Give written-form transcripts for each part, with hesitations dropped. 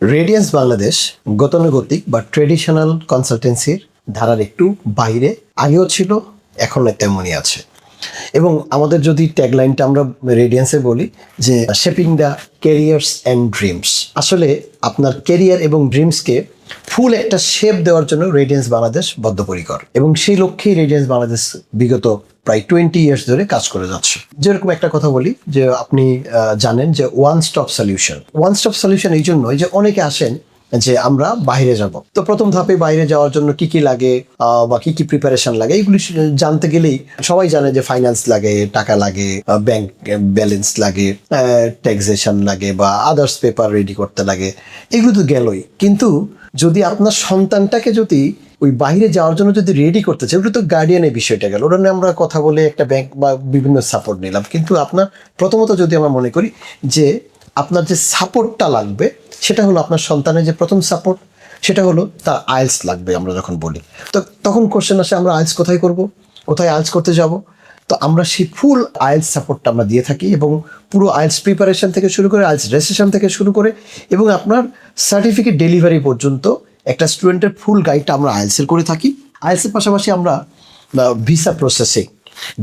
Radiance Bangladesh গতানুগতিক বা traditional কনসালটেন্সির ধারার একটু বাইরে আগেও ছিল, এখনো তেমনই আছে। এবং আমাদের যদি ট্যাগলাইনটা আমরা রেডিয়েন্সে বলি যে shaping the carriers and dreams, আসলে আপনার ক্যারিয়ার এবং ড্রিমসকে ফুল একটা শেপ দেওয়ার জন্য রেডিয়েন্স বাংলাদেশ বদ্ধপরিকর, এবং সেই লক্ষ্যেই রেডিয়েন্স বাংলাদেশ বিগত প্রায় 20 ইয়ার্স ধরে কাজ করে যাচ্ছে। যেরকম একটা কথা বলি যে আপনি জানেন যে ওয়ান স্টপ সলিউশন এই জন্যই যে অনেকে আসেন যে আমরা বাইরে যাব, তো প্রথম ধাপে বাইরে যাওয়ার জন্য কি কি লাগে বা কি কি প্রিপারেশন লাগে এগুলি জানতে গেলেই সবাই জানে যে ফাইন্যান্স লাগে, টাকা লাগে, ব্যাংক ব্যালেন্স লাগে, ট্যাক্সেশন লাগে বা আদার্স পেপার রেডি করতে লাগে, এগুলো তো গেলই। কিন্তু যদি আপনার সন্তানটাকে যদি ওই বাইরে যাওয়ার জন্য যদি রেডি করতে চাই, ওটা তো গার্ডিয়ানের বিষয়টা গেল, ওটা নিয়ে আমরা কথা বলে একটা ব্যাংক বা বিভিন্ন সাপোর্ট নিলাম। কিন্তু আপনার প্রথমত যদি আমরা মনে করি যে আপনার যে সাপোর্টটা লাগবে সেটা হলো আপনার সন্তানের যে প্রথম সাপোর্ট, সেটা হলো তার আইএলস লাগবে। আমরা যখন বলি তো তখন কোশ্চেন আসে আমরা আইএলস কোথায় করব, কোথায় আইএলস করতে যাব। তো আমরা সেই ফুল আইএলস সাপোর্টটা আমরা দিয়ে থাকি, এবং পুরো আইএলস প্রিপারেশন থেকে শুরু করে আইএলস রেজিস্ট্রেশন থেকে শুরু করে এবং আপনার সার্টিফিকেট ডেলিভারি পর্যন্ত একটা স্টুডেন্টের ফুল গাইডটা আমরা আইএলসের করে থাকি। আইএলসের পাশাপাশি আমরা ভিসা প্রসেসিং,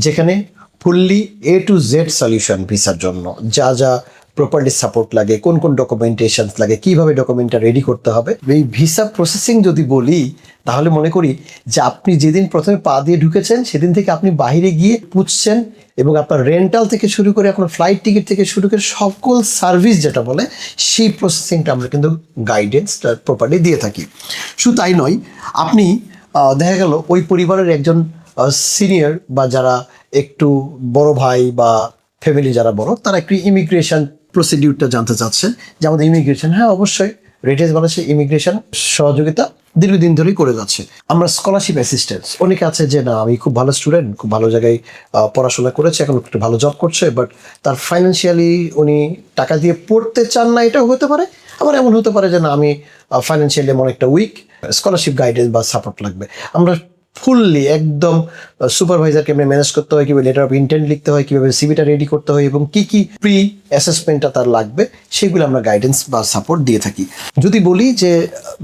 যেখানে fully A to Z solution ভিসার জন্য যা যা প্রপারলি সাপোর্ট লাগে, কোন কোন ডকুমেন্টেশন লাগে, কিভাবে ডকুমেন্টটা রেডি করতে হবে। এই ভিসা প্রসেসিং যদি বলি তাহলে মনে করি যে আপনি যেদিন প্রথমে পা দিয়ে ঢুকেছেন সেদিন থেকে আপনি বাইরে গিয়ে পুছছেন, এবং আপনার রেন্টাল থেকে শুরু করে আপনার ফ্লাইট টিকিট থেকে শুরু করে সকল সার্ভিস যেটা বলে সেই প্রসেসিংটা আমরা কিন্তু গাইডেন্সটা প্রপারলি দিয়ে থাকি। শুধু তাই নয়, আপনি দেখা গেল ওই পরিবারের একজন সিনিয়র বা যারা একটু বড় ভাই বা ফ্যামিলি যারা বড়, তারা একটু ইমিগ্রেশন প্রসিডিউরটা জানতে চাচ্ছেন যে আমাদের ইমিগ্রেশন, হ্যাঁ অবশ্যই রেডিয়েন্স বাংলাদেশে ইমিগ্রেশন সহযোগিতা দীর্ঘদিন ধরেই করে যাচ্ছে। আমরা স্কলারশিপ অ্যাসিস্ট্যান্স, অনেকে আছে যে না আমি খুব ভালো স্টুডেন্ট, খুব ভালো জায়গায় পড়াশোনা করেছে, এখন একটু ভালো জব করছে, বাট তার ফাইন্যান্সিয়ালি উনি টাকা দিয়ে পড়তে চান না, এটাও হতে পারে। আবার এমন হতে পারে যে না আমি ফাইন্যান্সিয়ালি এমন একটা উইক, স্কলারশিপ গাইডেন্স বা সাপোর্ট লাগবে। আমরা ফুললি একদম সুপারভাইজারকে ম্যানেজ করতে হয়, কীভাবে লেটার অফ ইন্টেন্ট লিখতে হয়, কীভাবে সিভিটা রেডি করতে হয় এবং কী কী প্রি অ্যাসেসমেন্টটা তার লাগবে সেগুলো আমরা গাইডেন্স বা সাপোর্ট দিয়ে থাকি। যদি বলি যে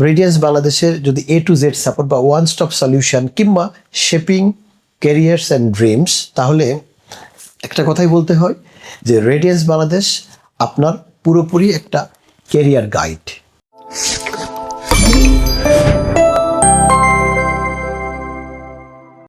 রেডিয়েন্স বাংলাদেশের যদি A to Z সাপোর্ট বা ওয়ান স্টপ সলিউশন কিংবা শেপিং ক্যারিয়ার্স অ্যান্ড ড্রিমস, তাহলে একটা কথাই বলতে হয় যে রেডিয়েন্স বাংলাদেশ আপনার পুরোপুরি একটা ক্যারিয়ার গাইড।